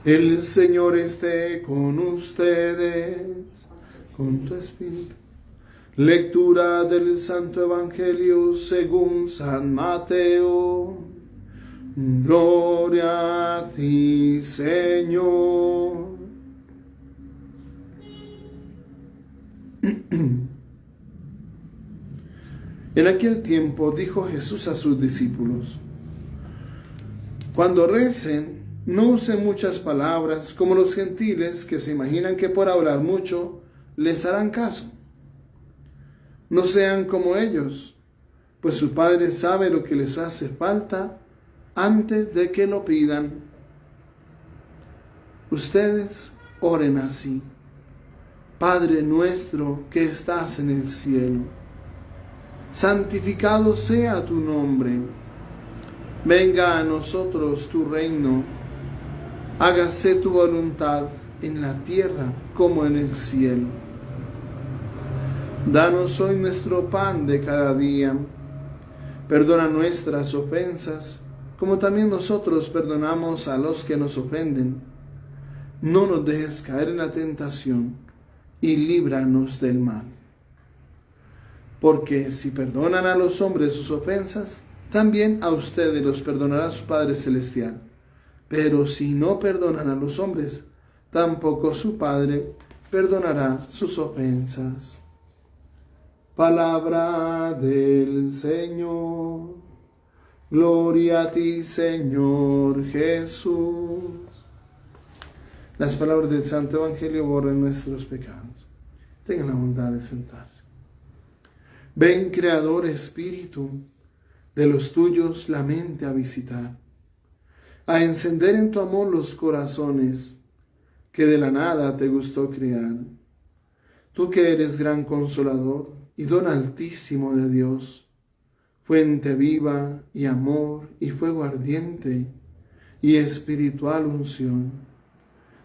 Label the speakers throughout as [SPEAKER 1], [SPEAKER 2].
[SPEAKER 1] El Señor esté con ustedes, con tu espíritu. Lectura del Santo Evangelio según San Mateo. Gloria a ti, Señor. En aquel tiempo dijo Jesús a sus discípulos: cuando recen, no usen muchas palabras como los gentiles que se imaginan que por hablar mucho les harán caso. No sean como ellos, pues su Padre sabe lo que les hace falta antes de que lo pidan. Ustedes oren así: Padre nuestro que estás en el cielo, santificado sea tu nombre. Venga a nosotros tu reino. Hágase tu voluntad en la tierra como en el cielo. Danos hoy nuestro pan de cada día. Perdona nuestras ofensas, como también nosotros perdonamos a los que nos ofenden. No nos dejes caer en la tentación y líbranos del mal. Porque si perdonan a los hombres sus ofensas, también a ustedes los perdonará su Padre Celestial. Pero si no perdonan a los hombres, tampoco su Padre perdonará sus ofensas. Palabra del Señor. Gloria a ti, Señor Jesús. Las palabras del Santo Evangelio borran nuestros pecados. Tengan la bondad de sentarse. Ven, Creador Espíritu, de los tuyos la mente a visitar, a encender en tu amor los corazones que de la nada te gustó crear. Tú que eres gran consolador y don altísimo de Dios, fuente viva y amor y fuego ardiente y espiritual unción,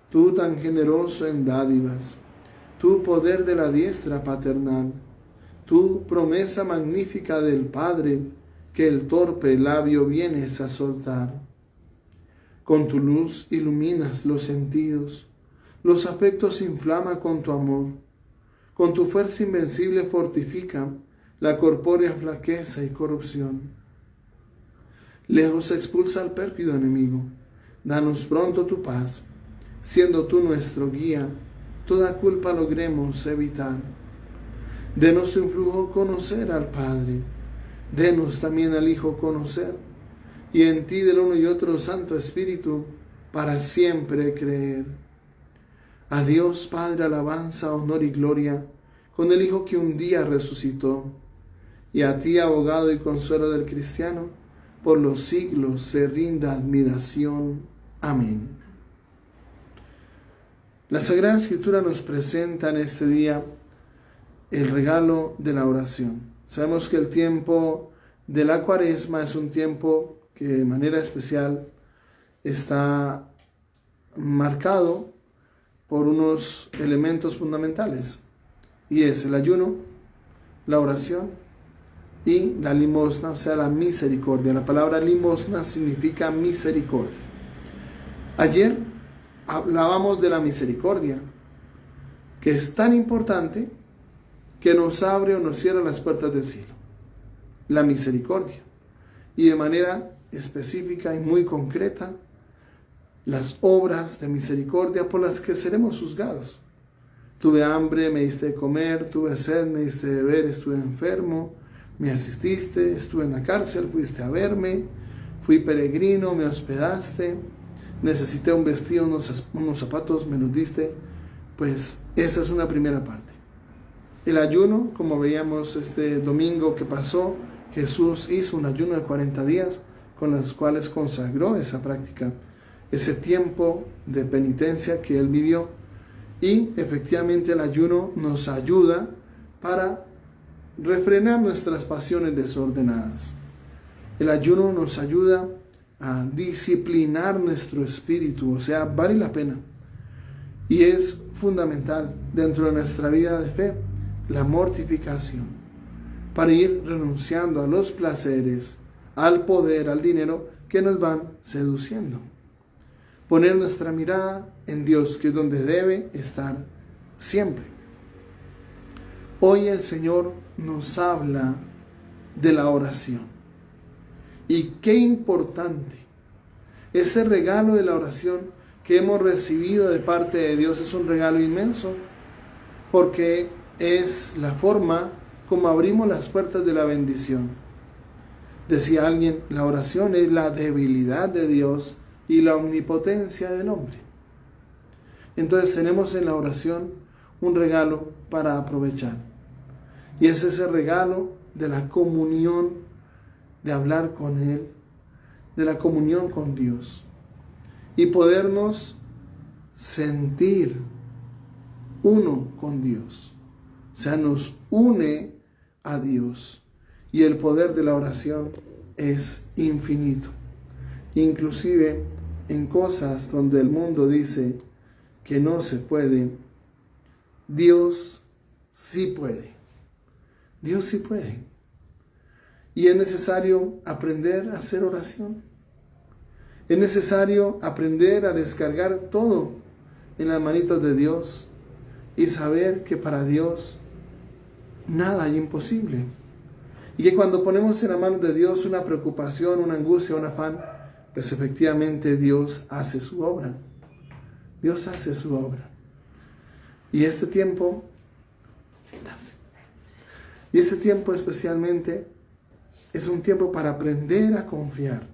[SPEAKER 1] tú tan generoso en dádivas, tú poder de la diestra paternal, tú promesa magnífica del Padre, que el torpe labio vienes a soltar. Con tu luz iluminas los sentidos, los afectos inflama con tu amor, con tu fuerza invencible fortifica la corpórea flaqueza y corrupción. Lejos expulsa al pérfido enemigo, danos pronto tu paz, siendo tú nuestro guía, toda culpa logremos evitar. Denos tu influjo conocer al Padre, denos también al Hijo conocer, y en ti del uno y otro Santo Espíritu, para siempre creer. A Dios Padre alabanza, honor y gloria, con el Hijo que un día resucitó, y a ti, abogado y consuelo del cristiano, por los siglos se rinda admiración. Amén. La Sagrada Escritura nos presenta en este día el regalo de la oración. Sabemos que el tiempo de la Cuaresma es un tiempo que de manera especial está marcado por unos elementos fundamentales, y es el ayuno, la oración y la limosna, o sea, la misericordia. La palabra limosna significa misericordia. Ayer hablábamos de la misericordia, que es tan importante que nos abre o nos cierra las puertas del cielo. La misericordia. Y de manera específica y muy concreta, las obras de misericordia por las que seremos juzgados. Tuve hambre, me diste de comer; tuve sed, me diste de beber; estuve enfermo, me asististe; estuve en la cárcel, fuiste a verme; fui peregrino, me hospedaste; necesité un vestido, unos zapatos, me los diste. Pues esa es una primera parte. El ayuno, como veíamos este domingo que pasó, Jesús hizo un ayuno de 40 días con los cuales consagró esa práctica, ese tiempo de penitencia que él vivió. Y efectivamente el ayuno nos ayuda para refrenar nuestras pasiones desordenadas. El ayuno nos ayuda a disciplinar nuestro espíritu, o sea, vale la pena. Y es fundamental dentro de nuestra vida de fe la mortificación, para ir renunciando a los placeres, al poder, al dinero que nos van seduciendo. poner nuestra mirada en Dios, que es donde debe estar siempre. Hoy el Señor nos habla de la oración. Y qué importante. Ese regalo de la oración que hemos recibido de parte de Dios es un regalo inmenso, porque es la forma como abrimos las puertas de la bendición. Decía alguien, la oración es la debilidad de Dios y la omnipotencia del hombre. Entonces tenemos en la oración un regalo para aprovechar. Y es ese regalo de la comunión, de hablar con Él, de la comunión con Dios. Y podernos sentir uno con Dios. O sea, nos une a Dios. Y el poder de la oración es infinito. Inclusive en cosas donde el mundo dice que no se puede, Dios sí puede. Dios sí puede. Y es necesario aprender a hacer oración. Es necesario aprender a descargar todo en las manitos de Dios y saber que para Dios nada hay imposible. Y que cuando ponemos en la mano de Dios una preocupación, una angustia, un afán, pues efectivamente Dios hace su obra. Dios hace su obra. Y este tiempo, sentarse. Y este tiempo especialmente es un tiempo para aprender a confiar.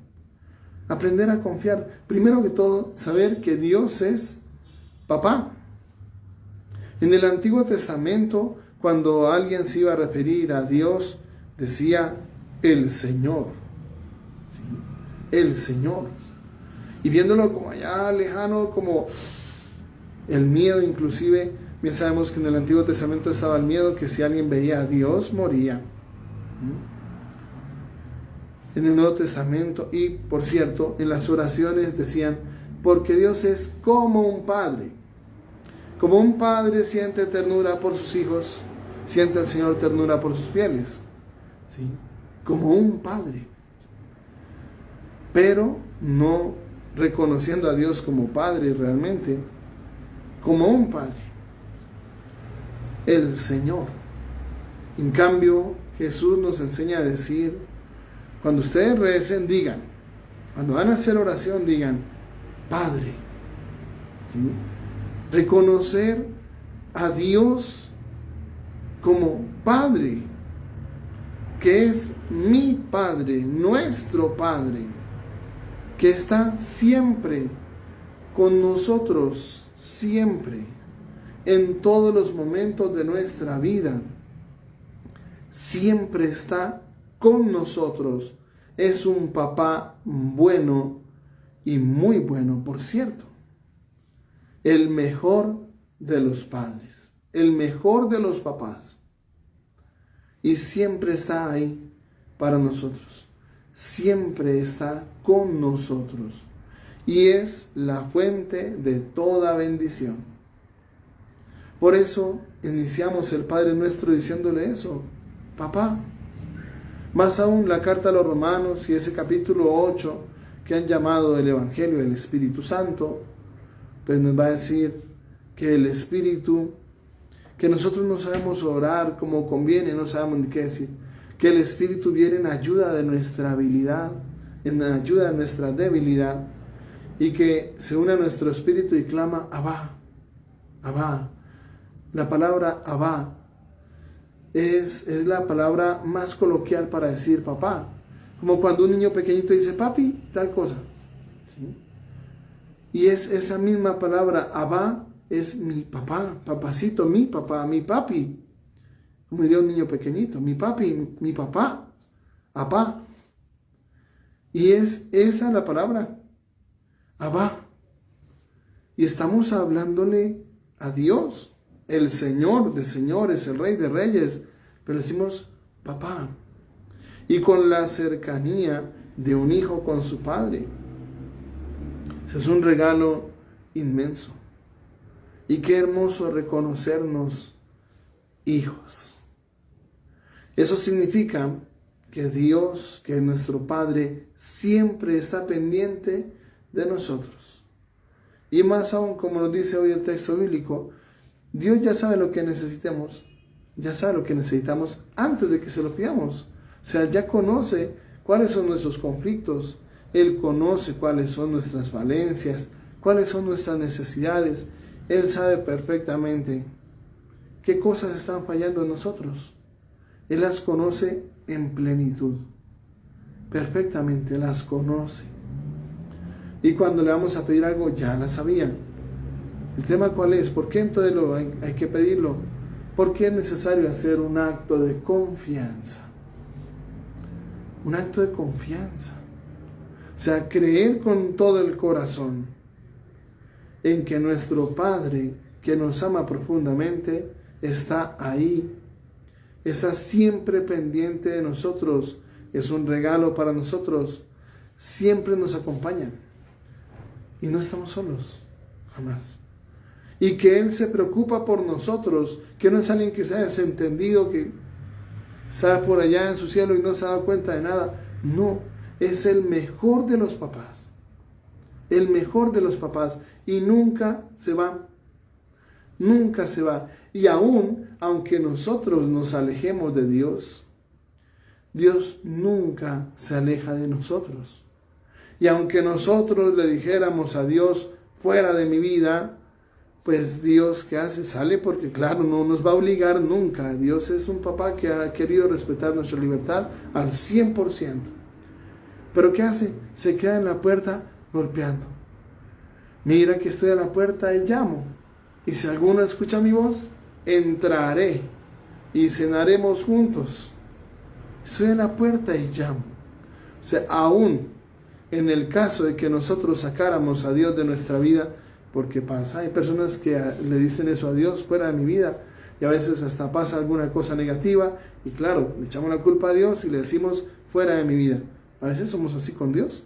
[SPEAKER 1] Aprender a confiar. Primero que todo, saber que Dios es papá. En el Antiguo Testamento, cuando alguien se iba a referir a Dios, decía el Señor. ¿Sí? El Señor. Y viéndolo como allá lejano, como el miedo inclusive, bien sabemos que en el Antiguo Testamento estaba el miedo que si alguien veía a Dios, moría. En el Nuevo Testamento, y por cierto, en las oraciones decían, porque Dios es como un padre. Como un padre siente ternura por sus hijos, siente el Señor ternura por sus fieles. ¿Sí? Como un padre. Pero no reconociendo a Dios como padre realmente, como un padre. El Señor. En cambio, Jesús nos enseña a decir, cuando ustedes recen, digan, cuando van a hacer oración, digan, Padre. ¿Sí? Reconocer a Dios como Padre, que es mi Padre, nuestro Padre, que está siempre con nosotros, siempre, en todos los momentos de nuestra vida. Siempre está con nosotros. Es un papá bueno y muy bueno, por cierto. El mejor de los padres, el mejor de los papás. Y siempre está ahí para nosotros. Siempre está con nosotros. Y es la fuente de toda bendición. Por eso iniciamos el Padre Nuestro diciéndole eso, papá. Más aún la carta a los Romanos y ese capítulo 8 que han llamado el Evangelio del Espíritu Santo, pues nos va a decir que el Espíritu, que nosotros no sabemos orar como conviene, no sabemos ni qué decir, que el Espíritu viene en ayuda de nuestra habilidad, en ayuda de nuestra debilidad, y que se une a nuestro espíritu y clama, Abba, Abba. La palabra Abba es la palabra más coloquial para decir papá. Como cuando un niño pequeñito dice, papi, tal cosa. ¿Sí? Y es esa misma palabra, Abba, es mi papá, papacito, mi papá, mi papi. Como diría un niño pequeñito, mi papi, mi papá, Abba. Y es esa la palabra, Abba. Y estamos hablándole a Dios, el Señor de señores, el Rey de reyes, pero decimos papá. Y con la cercanía de un hijo con su padre. Es un regalo inmenso. Y qué hermoso reconocernos hijos. Eso significa que Dios, que nuestro Padre, siempre está pendiente de nosotros. Y más aún, como nos dice hoy el texto bíblico, Dios ya sabe lo que necesitamos, ya sabe lo que necesitamos antes de que se lo pidamos. O sea, ya conoce cuáles son nuestros conflictos, Él conoce cuáles son nuestras falencias, cuáles son nuestras necesidades. Él sabe perfectamente qué cosas están fallando en nosotros. Él las conoce en plenitud. Perfectamente las conoce. Y cuando le vamos a pedir algo, ya la sabía. ¿El tema cuál es? ¿Por qué entonces hay que pedirlo? Porque es necesario hacer un acto de confianza. Un acto de confianza. O sea, creer con todo el corazón en que nuestro Padre, que nos ama profundamente, está ahí. Está siempre pendiente de nosotros. Es un regalo para nosotros. Siempre nos acompaña. Y no estamos solos. Jamás. Y que Él se preocupa por nosotros. Que no es alguien que se haya desentendido, que está por allá en su cielo y no se ha dado cuenta de nada. No. Es el mejor de los papás. El mejor de los papás. Y nunca se va. Nunca se va. Y aún, aunque nosotros nos alejemos de Dios, Dios nunca se aleja de nosotros. Y aunque nosotros le dijéramos a Dios, fuera de mi vida, pues Dios, ¿qué hace? Sale, porque claro, no nos va a obligar nunca. Dios es un papá que ha querido respetar nuestra libertad al 100%. Pero ¿qué hace? Se queda en la puerta golpeando. Mira que estoy a la puerta y llamo. Y si alguno escucha mi voz, entraré y cenaremos juntos. Estoy a la puerta y llamo. O sea, aún en el caso de que nosotros sacáramos a Dios de nuestra vida, porque pasa, hay personas que le dicen eso a Dios, fuera de mi vida, y a veces hasta pasa alguna cosa negativa, y claro, le echamos la culpa a Dios y le decimos, fuera de mi vida. A veces somos así con Dios,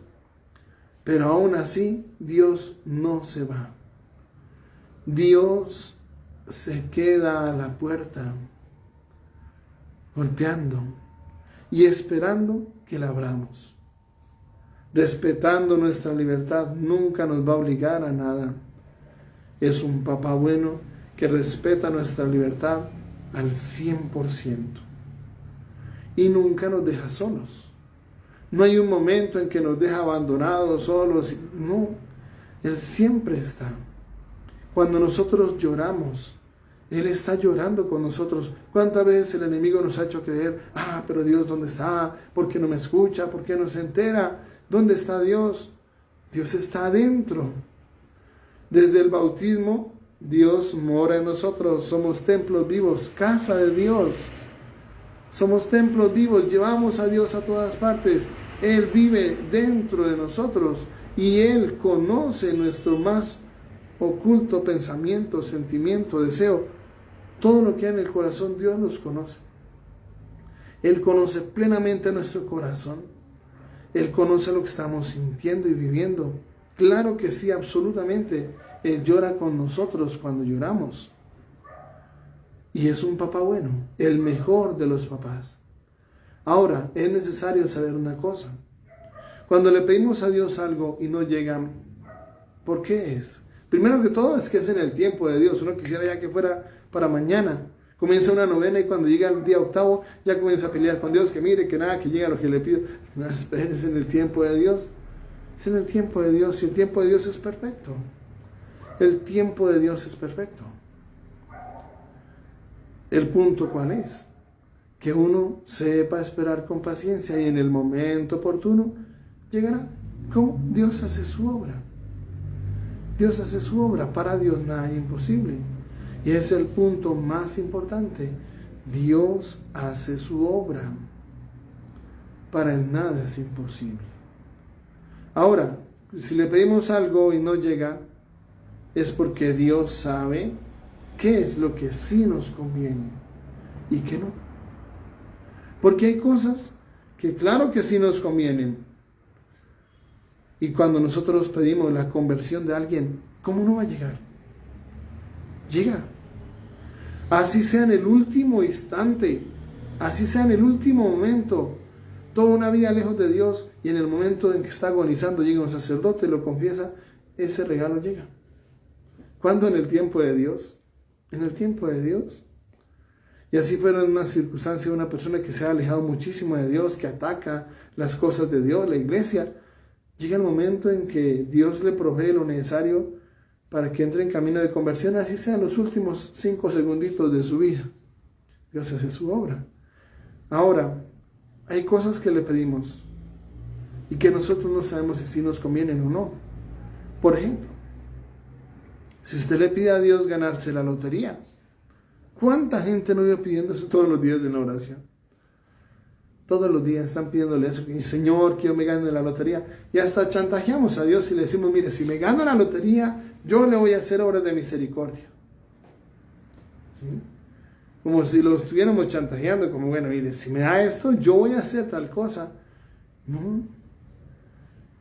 [SPEAKER 1] pero aún así Dios no se va. Dios se queda a la puerta, golpeando y esperando que la abramos. Respetando nuestra libertad, nunca nos va a obligar a nada. Es un papá bueno que respeta nuestra libertad al 100%. Y nunca nos deja solos. No hay un momento en que nos deja abandonados, solos. No, Él siempre está. Cuando nosotros lloramos, Él está llorando con nosotros. ¿Cuántas veces el enemigo nos ha hecho creer, pero Dios, ¿dónde está? ¿Por qué no me escucha? ¿Por qué no se entera? ¿Dónde está Dios? Dios está adentro. Desde el bautismo, Dios mora en nosotros. Somos templos vivos, casa de Dios. Somos templos vivos, llevamos a Dios a todas partes. Él vive dentro de nosotros y Él conoce nuestro más oculto pensamiento, sentimiento, deseo. Todo lo que hay en el corazón, Dios los conoce. Él conoce plenamente nuestro corazón. Él conoce lo que estamos sintiendo y viviendo. Claro que sí, absolutamente. Él llora con nosotros cuando lloramos. Y es un papá bueno, el mejor de los papás. Ahora, es necesario saber una cosa. Cuando le pedimos a Dios algo y no llega, ¿por qué es? Primero que todo es que es en el tiempo de Dios. Uno quisiera ya que fuera para mañana. Comienza una novena y cuando llega el día octavo ya comienza a pelear con Dios, que mire, que nada, que llega lo que le pido. No, es en el tiempo de Dios. Es en el tiempo de Dios y el tiempo de Dios es perfecto. El tiempo de Dios es perfecto. El punto ¿cuál es? Que uno sepa esperar con paciencia y en el momento oportuno llegará. ¿Cómo? Dios hace su obra. Dios hace su obra. Para Dios nada es imposible. Y es el punto más importante. Dios hace su obra. Para Él nada es imposible. Ahora, si le pedimos algo y no llega, es porque Dios sabe qué es lo que sí nos conviene y qué no. Porque hay cosas que claro que sí nos convienen. Y cuando nosotros pedimos la conversión de alguien, ¿cómo no va a llegar? Llega. Así sea en el último instante, así sea en el último momento, toda una vida lejos de Dios y en el momento en que está agonizando llega un sacerdote, lo confiesa, ese regalo llega. ¿Cuándo? En el tiempo de Dios. En el tiempo de Dios. Y así fuera en una circunstancia de una persona que se ha alejado muchísimo de Dios, que ataca las cosas de Dios, la iglesia. Llega el momento en que Dios le provee lo necesario para que entre en camino de conversión, así sean los últimos 5 segunditos de su vida. Dios hace su obra. Ahora, hay cosas que le pedimos y que nosotros no sabemos si nos convienen o no. Por ejemplo, si usted le pide a Dios ganarse la lotería, ¿cuánta gente no iba pidiendo eso todos los días en la oración? Todos los días están pidiéndole eso, Señor, quiero me gane la lotería. Y hasta chantajeamos a Dios y le decimos, mire, si me gano la lotería, yo le voy a hacer obras de misericordia. ¿Sí? Como si lo estuviéramos chantajeando, como, bueno, mire, si me da esto, yo voy a hacer tal cosa. No.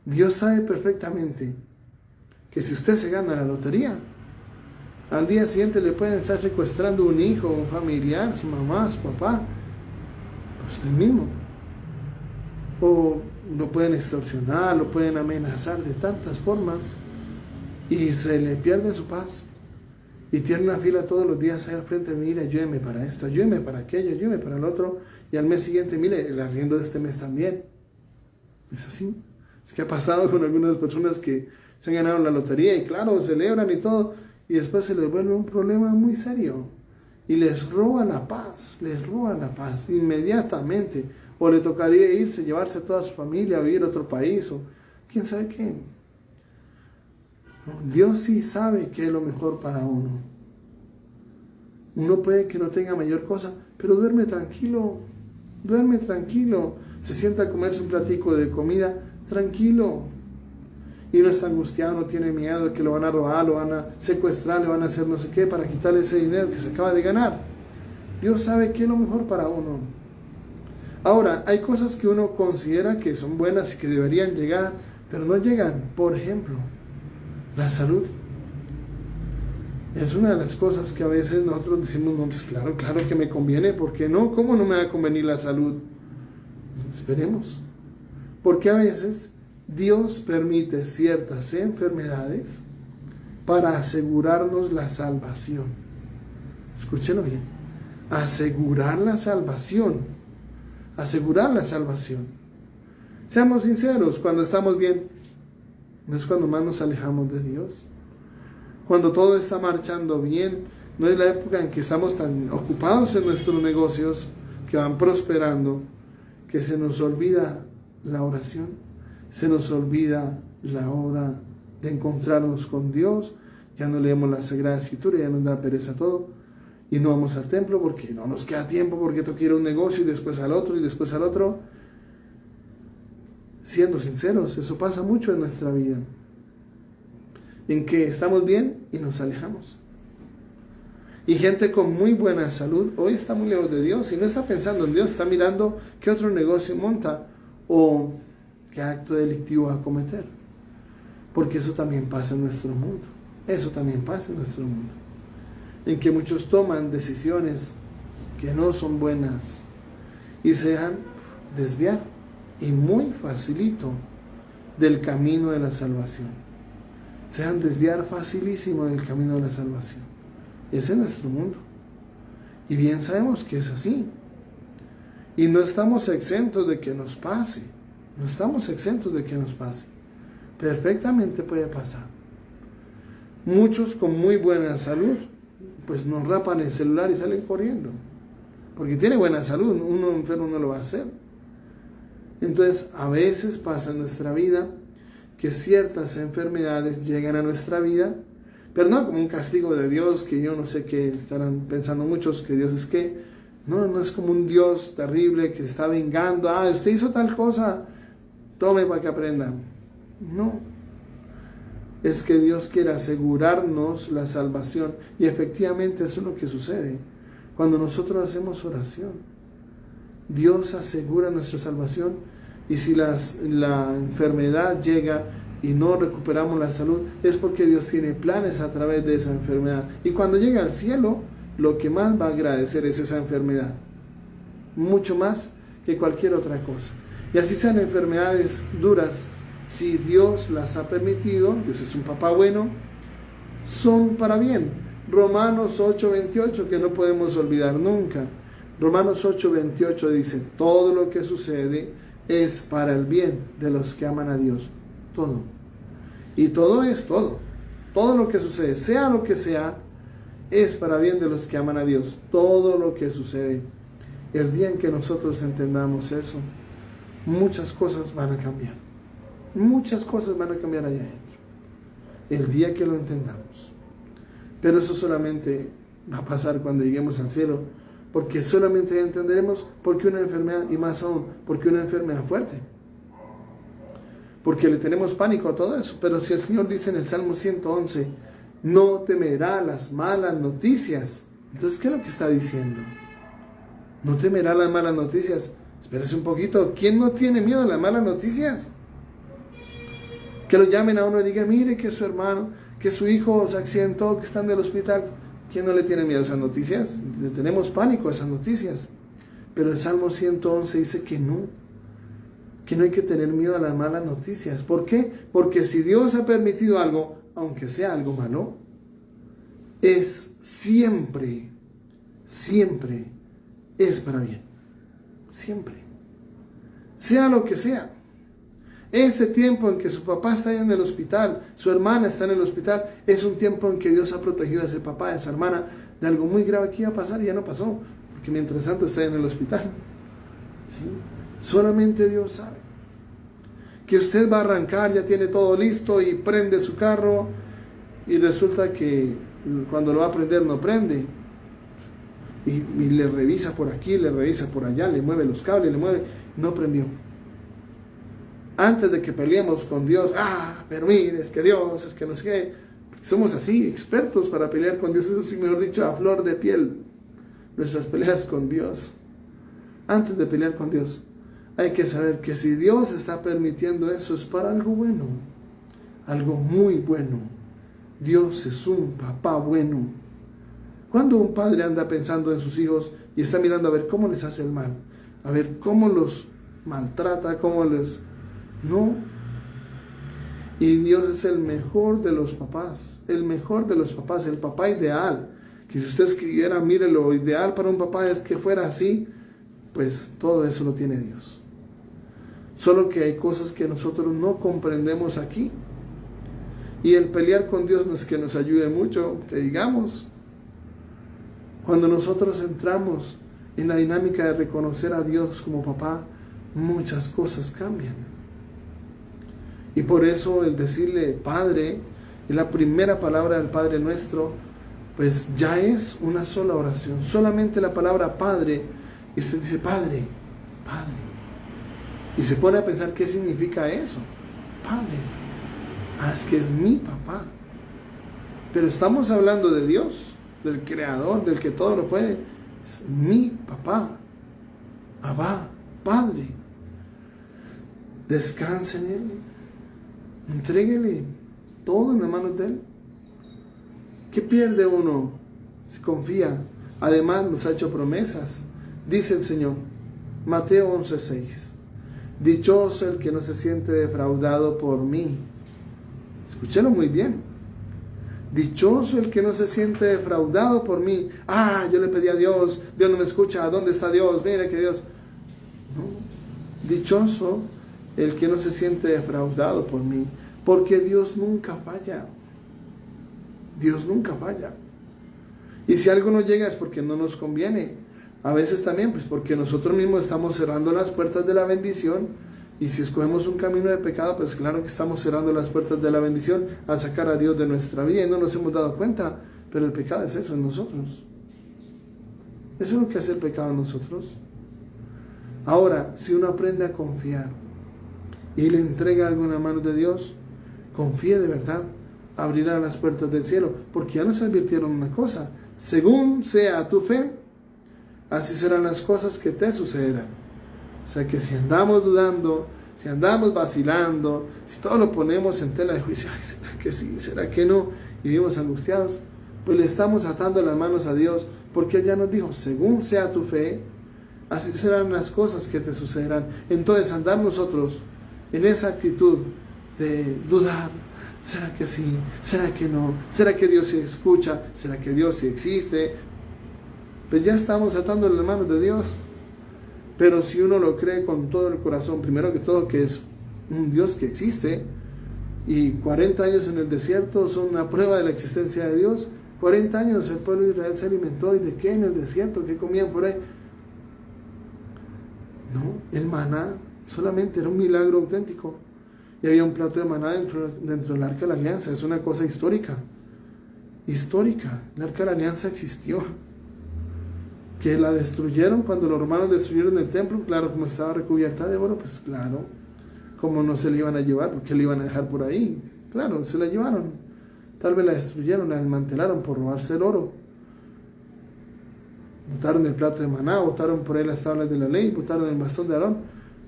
[SPEAKER 1] Dios sabe perfectamente que si usted se gana la lotería, al día siguiente le pueden estar secuestrando un hijo, un familiar, su mamá, su papá, usted mismo. O lo pueden extorsionar, lo pueden amenazar de tantas formas y se le pierde su paz. Y tiene una fila todos los días ahí al frente, mire, ayúdeme para esto, ayúdeme para aquello, ayúdeme para el otro. Y al mes siguiente, mire, el arriendo de este mes también. Es así. Es que ha pasado con algunas personas que se han ganado la lotería y claro, celebran y todo, y después se les vuelve un problema muy serio. Y les roban la paz inmediatamente. O le tocaría irse, llevarse a toda su familia a vivir a otro país, o quién sabe qué. No, Dios sí sabe qué es lo mejor para uno. Uno puede que no tenga mayor cosa, pero duerme tranquilo, se sienta a comerse un platico de comida, tranquilo. Y no está angustiado, no tiene miedo de que lo van a robar, lo van a secuestrar, le van a hacer no sé qué para quitarle ese dinero que se acaba de ganar. Dios sabe qué es lo mejor para uno. Ahora, hay cosas que uno considera que son buenas y que deberían llegar, pero no llegan. Por ejemplo, la salud. Es una de las cosas que a veces nosotros decimos, no, pues claro que me conviene, ¿por qué no? ¿Cómo no me va a convenir la salud? Esperemos. Porque a veces Dios permite ciertas enfermedades para asegurarnos la salvación. Escúchenlo bien. Asegurar la salvación. Seamos sinceros, cuando estamos bien, no es cuando más nos alejamos de Dios. Cuando todo está marchando bien, no es la época en que estamos tan ocupados en nuestros negocios, que van prosperando, que se nos olvida la oración, se nos olvida la hora de encontrarnos con Dios, ya no leemos la Sagrada Escritura, ya nos da pereza todo, y no vamos al templo porque no nos queda tiempo, porque tengo que ir a un negocio y después al otro y después al otro. Siendo sinceros, eso pasa mucho en nuestra vida, en que estamos bien y nos alejamos. Y gente con muy buena salud hoy está muy lejos de Dios y no está pensando en Dios, está mirando qué otro negocio monta o qué acto delictivo va a cometer. Porque eso también pasa en nuestro mundo. En que muchos toman decisiones que no son buenas y se dejan desviar y muy facilito del camino de la salvación. Se dejan desviar facilísimo del camino de la salvación. Ese es nuestro mundo. Y bien sabemos que es así. Y no estamos exentos de que nos pase. Perfectamente puede pasar. Muchos con muy buena salud, pues nos rapan el celular y salen corriendo. Porque tiene buena salud, uno enfermo no lo va a hacer. Entonces, a veces pasa en nuestra vida que ciertas enfermedades llegan a nuestra vida, pero no como un castigo de Dios, que yo no sé qué estarán pensando muchos, que Dios es que, no es como un Dios terrible que se está vengando, usted hizo tal cosa, tome para que aprenda. No, es que Dios quiere asegurarnos la salvación, y efectivamente eso es lo que sucede cuando nosotros hacemos oración. Dios asegura nuestra salvación, y si la enfermedad llega y no recuperamos la salud, es porque Dios tiene planes a través de esa enfermedad. Y cuando llega al cielo, lo que más va a agradecer es esa enfermedad, mucho más que cualquier otra cosa. Y así sean enfermedades duras, si Dios las ha permitido, Dios es un papá bueno, son para bien. Romanos 8:28, que no podemos olvidar nunca. Romanos 8:28 dice, todo lo que sucede es para el bien de los que aman a Dios. Todo. Y todo es todo. Todo lo que sucede, sea lo que sea, es para bien de los que aman a Dios. Todo lo que sucede. El día en que nosotros entendamos eso, muchas cosas van a cambiar. Muchas cosas van a cambiar allá adentro. El día que lo entendamos. Pero eso solamente va a pasar cuando lleguemos al cielo, porque solamente entenderemos por qué una enfermedad, y más aún, por qué una enfermedad fuerte. Porque le tenemos pánico a todo eso. Pero si el Señor dice en el Salmo 111, no temerá las malas noticias. Entonces, ¿qué es lo que está diciendo? No temerá las malas noticias. Espérese un poquito. ¿Quién no tiene miedo a las malas noticias? Que lo llamen a uno y digan, mire que su hermano, que su hijo se accidentó, que está en el hospital. ¿Quién no le tiene miedo a esas noticias? Le tenemos pánico a esas noticias. Pero el Salmo 111 dice que no hay que tener miedo a las malas noticias. ¿Por qué? Porque si Dios ha permitido algo, aunque sea algo malo, es siempre es para bien. Siempre. Sea lo que sea. Este tiempo en que su papá está en el hospital, su hermana está en el hospital, es un tiempo en que Dios ha protegido a ese papá, a esa hermana, de algo muy grave que iba a pasar y ya no pasó, porque mientras tanto está en el hospital. ¿Sí? Solamente Dios sabe. Que usted va a arrancar, ya tiene todo listo y prende su carro y resulta que cuando lo va a prender no prende. Y le revisa por aquí, le revisa por allá, le mueve los cables, no prendió. Antes de que peleemos con Dios, pero mire, es que Dios, es que no sé qué, somos así, expertos para pelear con Dios, eso sí, mejor dicho, a flor de piel, nuestras peleas con Dios. Antes de pelear con Dios, hay que saber que si Dios está permitiendo eso es para algo bueno, algo muy bueno. Dios es un papá bueno. Cuando un padre anda pensando en sus hijos y está mirando a ver cómo les hace el mal, a ver cómo los maltrata, no. Y Dios es el mejor de los papás, el papá ideal. Que si usted escribiera, mire, lo ideal para un papá es que fuera así, pues todo eso lo tiene Dios. Solo que hay cosas que nosotros no comprendemos aquí. Y el pelear con Dios no es que nos ayude mucho, que digamos. Cuando nosotros entramos en la dinámica de reconocer a Dios como papá, muchas cosas cambian. Y por eso el decirle Padre, y la primera palabra del Padre Nuestro, pues ya es una sola oración. Solamente la palabra Padre, y usted dice Padre, Padre. Y se pone a pensar qué significa eso. Padre. Es que es mi papá. Pero estamos hablando de Dios, del Creador, del que todo lo puede. Es mi papá. Abba, Padre. Descanse en Él. Entréguele todo en las manos de Él. ¿Qué pierde uno si confía? Además nos ha hecho promesas. Dice el Señor, Mateo 11:6. Dichoso el que no se siente defraudado por mí. Escúchelo muy bien. Dichoso el que no se siente defraudado por mí. Yo le pedí a Dios, Dios no me escucha, ¿dónde está Dios? Mire que Dios... No. Dichoso el que no se siente defraudado por mí, porque Dios nunca falla. Dios nunca falla. Y si algo no llega es porque no nos conviene. A veces también, pues porque nosotros mismos estamos cerrando las puertas de la bendición. Y si escogemos un camino de pecado, pues claro que estamos cerrando las puertas de la bendición al sacar a Dios de nuestra vida y no nos hemos dado cuenta. Pero el pecado es eso en nosotros. Eso es lo que hace el pecado en nosotros. Ahora, si uno aprende a confiar y le entrega algo en la mano de Dios, confíe de verdad, abrirá las puertas del cielo. Porque ya nos advirtieron una cosa: según sea tu fe, así serán las cosas que te sucederán. O sea que si andamos dudando, si andamos vacilando, si todo lo ponemos en tela de juicio, ¿será que sí? ¿Será que no? Y vivimos angustiados, pues le estamos atando las manos a Dios, porque Él ya nos dijo, según sea tu fe, así serán las cosas que te sucederán. Entonces andar nosotros en esa actitud de dudar. ¿Será que sí? ¿Será que no? ¿Será que Dios sí escucha? ¿Será que Dios sí existe? Pues ya estamos tratando en las manos de Dios. Pero si uno lo cree con todo el corazón, primero que todo que es un Dios que existe, y 40 años en el desierto son una prueba de la existencia de Dios. 40 años el pueblo de Israel se alimentó, ¿y de qué en el desierto? ¿Qué comían por ahí? No, el maná solamente era un milagro auténtico. Y había un plato de maná dentro del Arca de la Alianza. Es una cosa histórica. Histórica. El Arca de la Alianza existió. Que la destruyeron cuando los romanos destruyeron el templo. Claro, como estaba recubierta de oro, pues claro. Como no se la iban a llevar, porque la iban a dejar por ahí. Claro, se la llevaron. Tal vez la destruyeron, la desmantelaron por robarse el oro. Botaron el plato de maná, botaron por ahí las tablas de la ley, botaron el bastón de Aarón.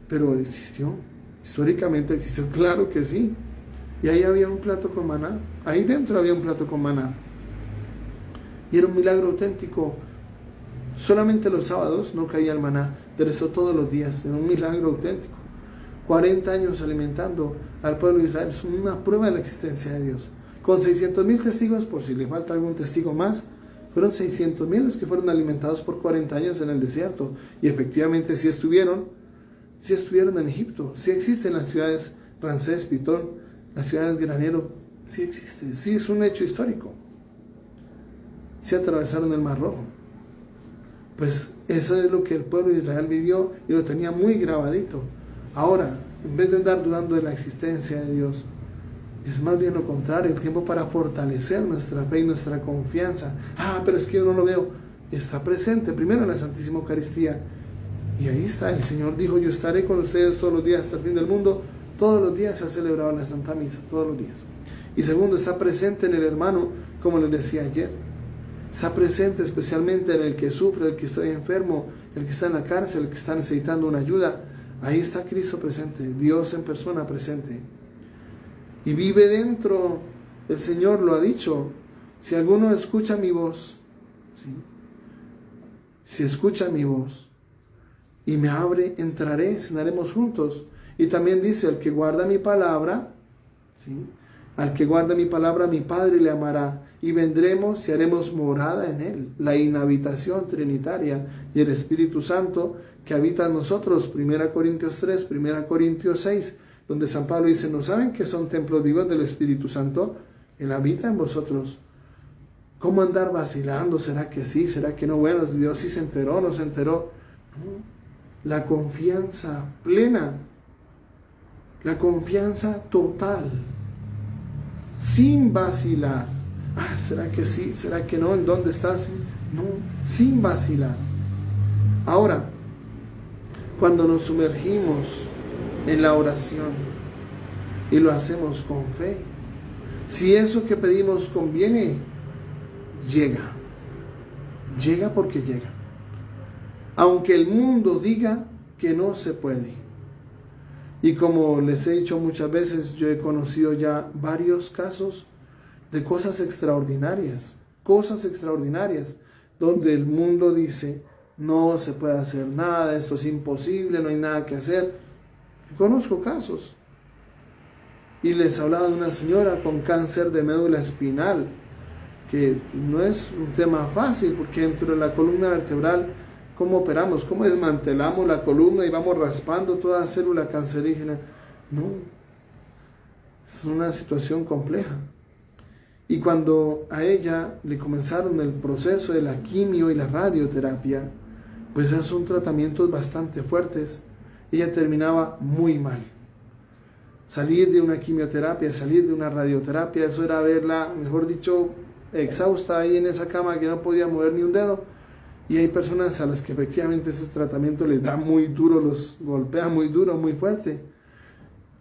[SPEAKER 1] Pero existió. Históricamente existió, claro que sí. Y ahí había un plato con maná. Ahí dentro había un plato con maná. Y era un milagro auténtico. Solamente los sábados no caía el maná, pero eso todos los días. Era un milagro auténtico. 40 años alimentando al pueblo de Israel. Es una prueba de la existencia de Dios. Con 600,000 testigos, por si le falta algún testigo más, fueron 600,000 los que fueron alimentados por 40 años en el desierto. Y efectivamente sí estuvieron en Egipto. Sí existen las ciudades Ramsés, Pitón, las ciudades Granero. Sí existe, sí es un hecho histórico. Sí atravesaron el Mar Rojo. Pues eso es lo que el pueblo de Israel vivió y lo tenía muy grabadito. Ahora, en vez de andar dudando de la existencia de Dios, es más bien lo contrario, el tiempo para fortalecer nuestra fe y nuestra confianza. Pero es que yo no lo veo. Está presente primero en la Santísima Eucaristía. Y ahí está, el Señor dijo, yo estaré con ustedes todos los días hasta el fin del mundo. Todos los días se ha celebrado la Santa Misa, todos los días. Y segundo, está presente en el hermano, como les decía ayer. Está presente especialmente en el que sufre, el que está enfermo, el que está en la cárcel, el que está necesitando una ayuda. Ahí está Cristo presente, Dios en persona presente. Y vive dentro, el Señor lo ha dicho. Si alguno escucha mi voz, ¿sí? Si escucha mi voz y me abre, entraré, cenaremos juntos. Y también dice, el que guarda mi palabra, ¿sí? Al que guarda mi palabra, mi Padre le amará, y vendremos y haremos morada en él. La inhabitación trinitaria y el Espíritu Santo que habita en nosotros, 1 Corintios 3, 1 Corintios 6, donde San Pablo dice, ¿no saben que son templos vivos del Espíritu Santo? Él habita en vosotros. ¿Cómo andar vacilando? ¿Será que sí? ¿Será que no? Bueno, Dios sí se enteró, no se enteró. No. La confianza plena, la confianza total, sin vacilar. ¿Será que sí? ¿Será que no? ¿En dónde estás? No, sin vacilar. Ahora, cuando nos sumergimos en la oración y lo hacemos con fe, si eso que pedimos conviene, llega. Llega porque llega. Aunque el mundo diga que no se puede. Y como les he dicho muchas veces, yo he conocido ya varios casos de cosas extraordinarias, donde el mundo dice, no se puede hacer nada, esto es imposible, no hay nada que hacer. Yo conozco casos. Y les hablaba de una señora con cáncer de médula espinal, que no es un tema fácil, porque dentro de la columna vertebral, ¿cómo operamos? ¿Cómo desmantelamos la columna y vamos raspando toda célula cancerígena? No, es una situación compleja. Y cuando a ella le comenzaron el proceso de la quimio y la radioterapia, pues esos son tratamientos bastante fuertes, ella terminaba muy mal. Salir de una quimioterapia, salir de una radioterapia, eso era verla, mejor dicho, exhausta ahí en esa cama que no podía mover ni un dedo. Y hay personas a las que efectivamente ese tratamiento les da muy duro, los golpea muy duro, muy fuerte.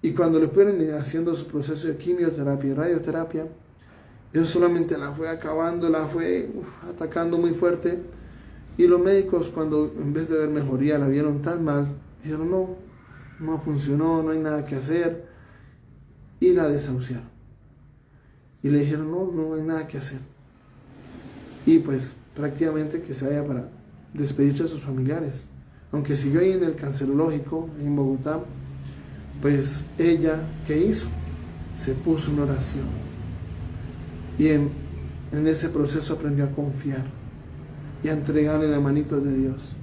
[SPEAKER 1] Y cuando le fueron haciendo su proceso de quimioterapia y radioterapia, eso solamente la fue acabando, la fue atacando muy fuerte. Y los médicos, cuando en vez de ver mejoría la vieron tan mal, dijeron no funcionó, no hay nada que hacer. Y la desahuciaron. Y le dijeron no hay nada que hacer. Y pues prácticamente que se vaya para despedirse de sus familiares. Aunque siguió ahí en el cancerológico, en Bogotá, pues ella, ¿qué hizo? se puso en oración. Y en ese proceso aprendió a confiar y a entregarle la manito de Dios.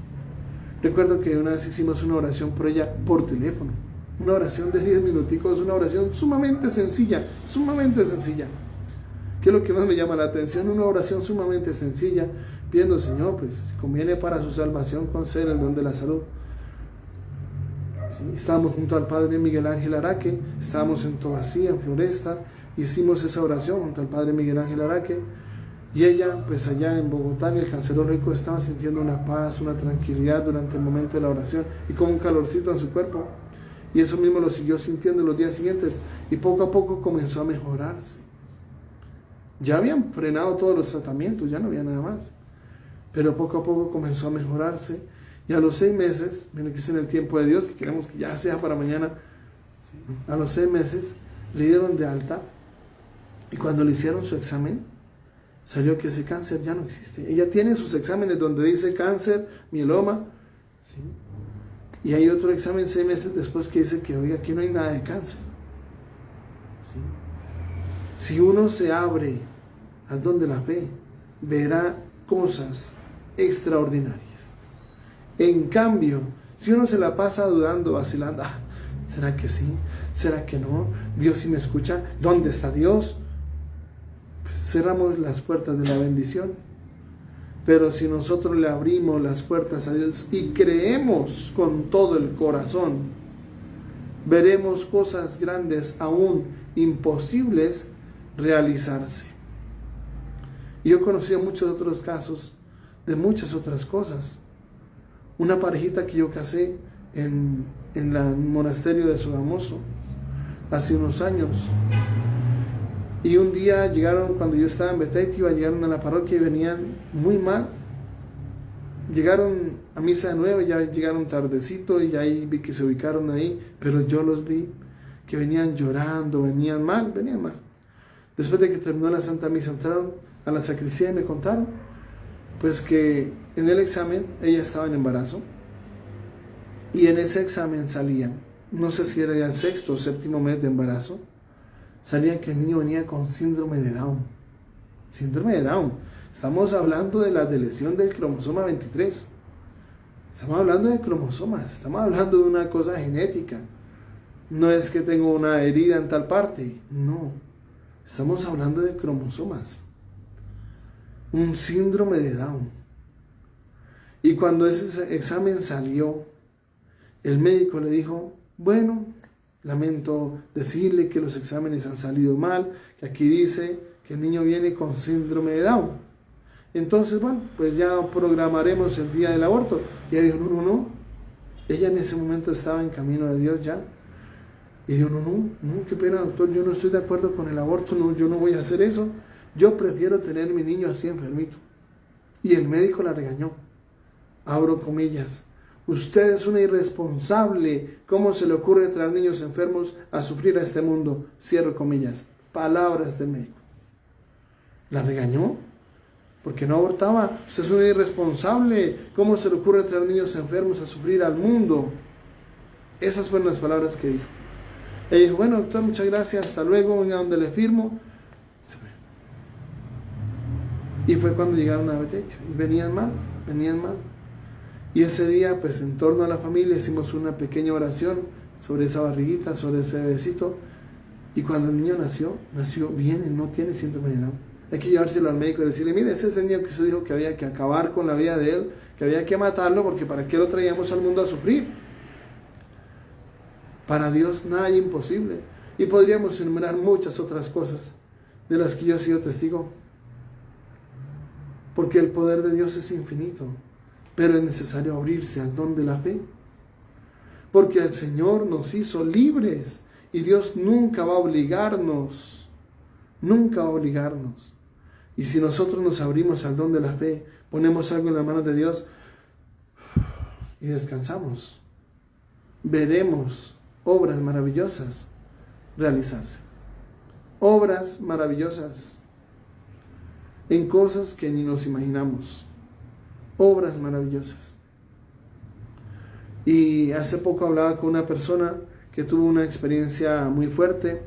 [SPEAKER 1] Recuerdo que una vez hicimos una oración por ella por teléfono. Una oración de 10 minuticos, una oración sumamente sencilla, ¿Qué es lo que más me llama la atención? Una oración sumamente sencilla, pidiendo, Señor, pues si conviene para su salvación, conceder el don de la salud. ¿Sí? Estábamos junto al Padre Miguel Ángel Araque, estábamos en Tobacía, en Floresta, hicimos esa oración junto al Padre Miguel Ángel Araque, y ella, pues allá en Bogotá, en el cancerólogo, estaba sintiendo una paz, una tranquilidad durante el momento de la oración, y como un calorcito en su cuerpo, y eso mismo lo siguió sintiendo en los días siguientes, y poco a poco comenzó a mejorarse. Ya habían frenado todos los tratamientos, ya no había nada más, pero poco a poco comenzó a mejorarse, y a los 6 meses, miren que es en el tiempo de Dios, que queremos que ya sea para mañana, a los 6 meses le dieron de alta, y cuando le hicieron su examen, salió que ese cáncer ya no existe. Ella tiene sus exámenes donde dice cáncer, mieloma, ¿sí? Y hay otro examen 6 meses después que dice que, oiga, aquí no hay nada de cáncer. ¿Sí? Si uno se abre al don de la fe, verá cosas extraordinarias. En cambio, si uno se la pasa dudando, vacilando, ¿será que sí? ¿Será que no? ¿Dios sí me escucha? ¿Dónde está Dios? Pues cerramos las puertas de la bendición. Pero si nosotros le abrimos las puertas a Dios y creemos con todo el corazón, veremos cosas grandes, aún imposibles, realizarse. Y yo conocí muchos otros casos de muchas otras cosas. Una parejita que yo casé en el monasterio de Sogamoso hace unos años. Y un día llegaron, cuando yo estaba en Betaitiva, llegaron a la parroquia y venían muy mal. Llegaron a misa de 9, ya llegaron tardecito y ahí vi que se ubicaron ahí, pero yo los vi que venían llorando, venían mal. Después de que terminó la Santa Misa, entraron a la sacristía y me contaron pues que en el examen ella estaba en embarazo y en ese examen salían, no sé si era ya el 6º o 7º mes de embarazo, salía que el niño venía con síndrome de Down. Síndrome de Down. Estamos hablando de la deleción del cromosoma 23. Estamos hablando de cromosomas, estamos hablando de una cosa genética. No es que tengo una herida en tal parte, no. Estamos hablando de cromosomas. Un síndrome de Down. Y cuando ese examen salió, el médico le dijo, bueno, lamento decirle que los exámenes han salido mal, que aquí dice que el niño viene con síndrome de Down. Entonces, bueno, pues ya programaremos el día del aborto. Y ella dijo, no. Ella en ese momento estaba en camino de Dios ya. Y dijo, no, qué pena, doctor, yo no estoy de acuerdo con el aborto, no, yo no voy a hacer eso. Yo prefiero tener mi niño así enfermito. Y el médico la regañó. Abro comillas. Usted es una irresponsable. ¿Cómo se le ocurre traer niños enfermos a sufrir a este mundo? Cierro comillas. Palabras del médico. La regañó porque no abortaba. Usted es una irresponsable. ¿Cómo se le ocurre traer niños enfermos a sufrir al mundo? Esas fueron las palabras que dijo. Ella dijo, bueno, doctor, muchas gracias, hasta luego, venga donde le firmo. Se fue. Y fue cuando llegaron a Betaitiva. Y venían mal. Y ese día, pues en torno a la familia, hicimos una pequeña oración sobre esa barriguita, sobre ese bebecito. Y cuando el niño nació bien y no tiene síndrome de Down. Hay que llevárselo al médico y decirle, mire, ese es el niño que usted dijo que había que acabar con la vida de él, que había que matarlo, porque ¿para qué lo traíamos al mundo a sufrir? Para Dios nada es imposible. Y podríamos enumerar muchas otras cosas de las que yo he sido testigo. Porque el poder de Dios es infinito. Pero es necesario abrirse al don de la fe. Porque el Señor nos hizo libres. Y Dios nunca va a obligarnos. Nunca va a obligarnos. Y si nosotros nos abrimos al don de la fe, ponemos algo en las manos de Dios y descansamos, veremos obras maravillosas realizarse. Obras maravillosas en cosas que ni nos imaginamos. Obras maravillosas. Y hace poco hablaba con una persona que tuvo una experiencia muy fuerte.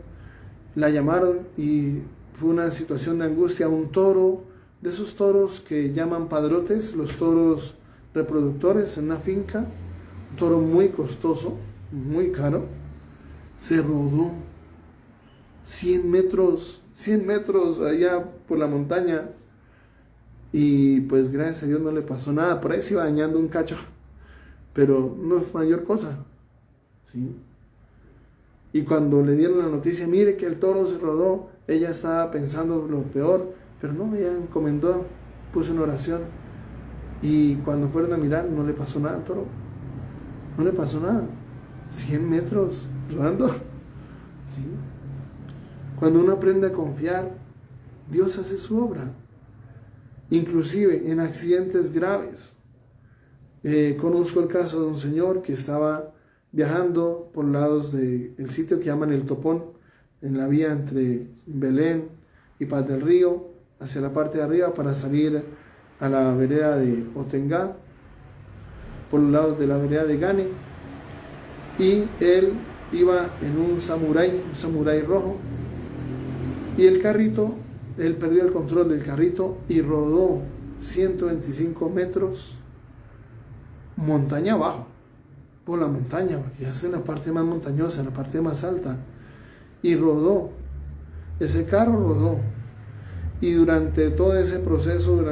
[SPEAKER 1] la llamaron y fue una situación de angustia. Un toro, de esos toros que llaman padrotes, los toros reproductores en una finca, un toro muy costoso, muy caro, se rodó 100 metros allá por la montaña, y pues gracias a Dios no le pasó nada. Por ahí se iba dañando un cacho, pero no es mayor cosa, ¿sí? Y cuando le dieron la noticia, mire que el toro se rodó, ella estaba pensando lo peor, pero no, ella encomendó, puso una oración, y cuando fueron a mirar no le pasó nada al toro, no le pasó nada. 100 metros rodando, ¿sí? Cuando uno aprende a confiar, Dios hace su obra, inclusive en accidentes graves. Conozco el caso de un señor que estaba viajando por lados del sitio que llaman El Topón, en la vía entre Belén y Paz del Río, hacia la parte de arriba para salir a la vereda de Otengá, por los lados de la vereda de Gane, y él iba en un samurái rojo, y el carrito, él perdió el control del carrito y rodó 125 metros montaña abajo, por la montaña, porque ya es en la parte más montañosa, en la parte más alta, y rodó, ese carro rodó, y durante todo ese proceso,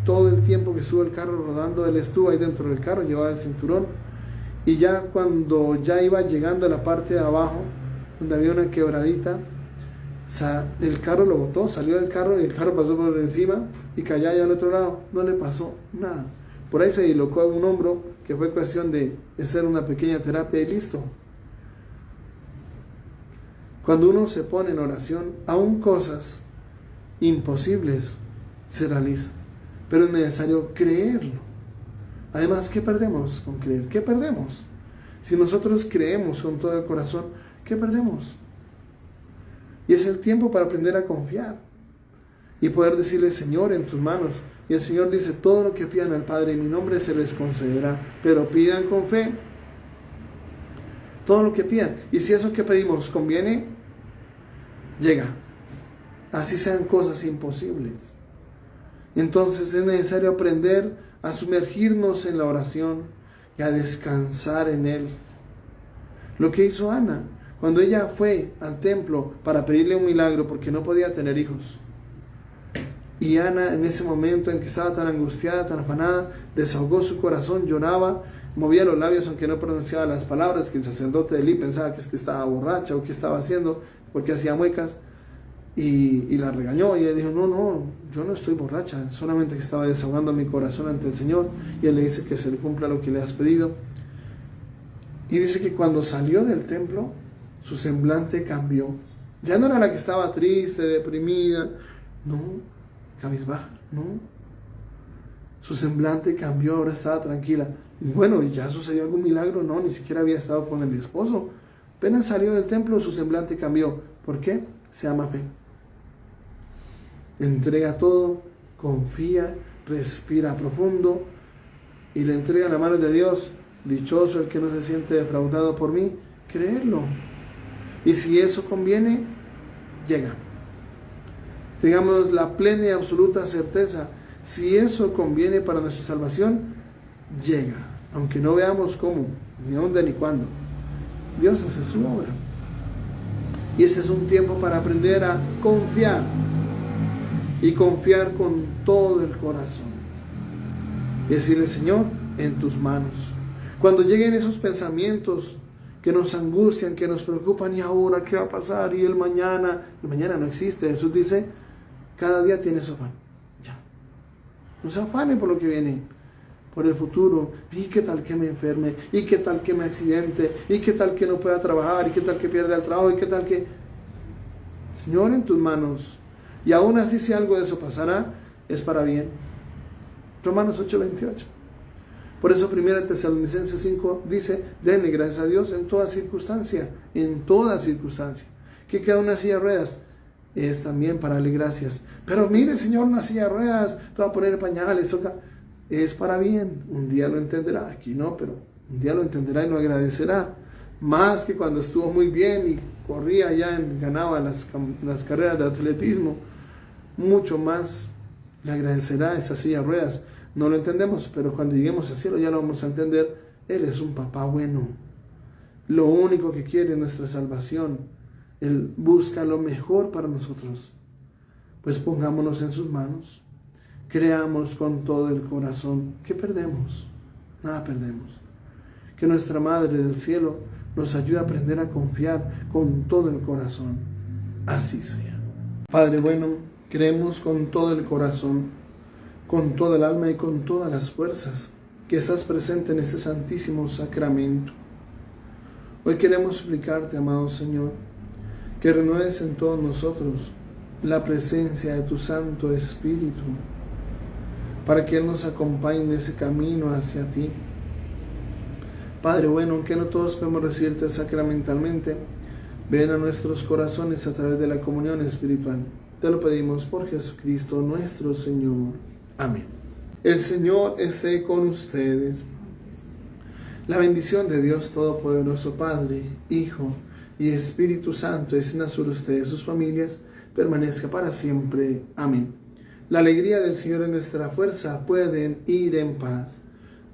[SPEAKER 1] todo el tiempo que estuvo el carro rodando, él estuvo ahí dentro del carro, llevaba el cinturón, y ya cuando ya iba llegando a la parte de abajo, donde había una quebradita, el carro lo botó, salió del carro y el carro pasó por encima y cayó allá al otro lado, no le pasó nada. Por ahí se dislocó un hombro, que fue cuestión de hacer una pequeña terapia y listo. Cuando uno se pone en oración, aún cosas imposibles se realizan, pero es necesario creerlo. Además, ¿qué perdemos con creer? ¿Qué perdemos? Si nosotros creemos con todo el corazón, ¿qué perdemos? Y es el tiempo para aprender a confiar y poder decirle: Señor, en tus manos. Y el Señor dice: todo lo que pidan al Padre en mi nombre se les concederá, pero pidan con fe todo lo que pidan. Y si eso que pedimos conviene, llega, así sean cosas imposibles. Entonces es necesario aprender a sumergirnos en la oración y a descansar en Él. Lo que hizo Ana cuando ella fue al templo para pedirle un milagro porque no podía tener hijos. Y Ana, en ese momento en que estaba tan angustiada, tan afanada, desahogó su corazón, lloraba, movía los labios aunque no pronunciaba las palabras, que el sacerdote de Elí pensaba que es que estaba borracha o que estaba haciendo, porque hacía muecas, y la regañó, y él dijo: no, yo no estoy borracha, solamente que estaba desahogando mi corazón ante el Señor. Y él le dice que se le cumpla lo que le has pedido. Y dice que cuando salió del templo, su semblante cambió. Ya no era la que estaba triste, deprimida, no, cabizbaja, no. Su semblante cambió, ahora estaba tranquila. Y bueno, ¿ya sucedió algún milagro? No, ni siquiera había estado con el esposo. Apenas salió del templo, su semblante cambió. ¿Por qué? Se llama fe. Entrega todo, confía, respira profundo y le entrega en la mano de Dios. Dichoso el que no se siente defraudado por mí. Creerlo. Y si eso conviene, llega. Tengamos la plena y absoluta certeza: si eso conviene para nuestra salvación, llega. Aunque no veamos cómo, ni dónde, ni cuándo. Dios hace su obra. Y este es un tiempo para aprender a confiar. Y confiar con todo el corazón. Y decirle: Señor, en tus manos. Cuando lleguen esos pensamientos que nos angustian, que nos preocupan: ¿y ahora qué va a pasar? ¿Y el mañana? El mañana no existe. Jesús dice: cada día tiene su afán. Ya. No se afane por lo que viene, por el futuro. ¿Y qué tal que me enferme? ¿Y qué tal que me accidente? ¿Y qué tal que no pueda trabajar? ¿Y qué tal que pierda el trabajo? ¿Y qué tal que...? Señor, en tus manos. Y aún así, si algo de eso pasará, es para bien. Romanos 8:28. Por eso 1 Tesalonicenses 5 dice: denle gracias a Dios en toda circunstancia. En toda circunstancia. Que queda una silla de ruedas, es también para darle gracias. Pero mire, Señor, una silla de ruedas, te va a poner pañales, toca. Es para bien. Un día lo entenderá. Aquí no, pero un día lo entenderá y lo agradecerá. Más que cuando estuvo muy bien y corría ya, ganaba las carreras de atletismo, mucho más le agradecerá esa silla de ruedas. No lo entendemos, pero cuando lleguemos al cielo ya lo vamos a entender. Él es un papá bueno. Lo único que quiere es nuestra salvación. Él busca lo mejor para nosotros. Pues pongámonos en sus manos. Creamos con todo el corazón. ¿Qué perdemos? Nada perdemos. Que nuestra Madre del Cielo nos ayude a aprender a confiar con todo el corazón. Así sea. Padre bueno, creemos con todo el corazón, con toda el alma y con todas las fuerzas que estás presente en este santísimo sacramento. Hoy queremos suplicarte, amado Señor, que renueves en todos nosotros la presencia de tu Santo Espíritu, para que Él nos acompañe en ese camino hacia ti. Padre bueno, aunque no todos podemos recibirte sacramentalmente, ven a nuestros corazones a través de la comunión espiritual. Te lo pedimos por Jesucristo nuestro Señor. Amén. El Señor esté con ustedes. La bendición de Dios Todopoderoso, Padre, Hijo y Espíritu Santo, descienda sobre ustedes y sus familias, permanezca para siempre. Amén. La alegría del Señor es nuestra fuerza. Pueden ir en paz.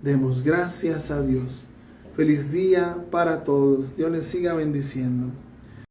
[SPEAKER 1] Demos gracias a Dios. Feliz día para todos. Dios les siga bendiciendo.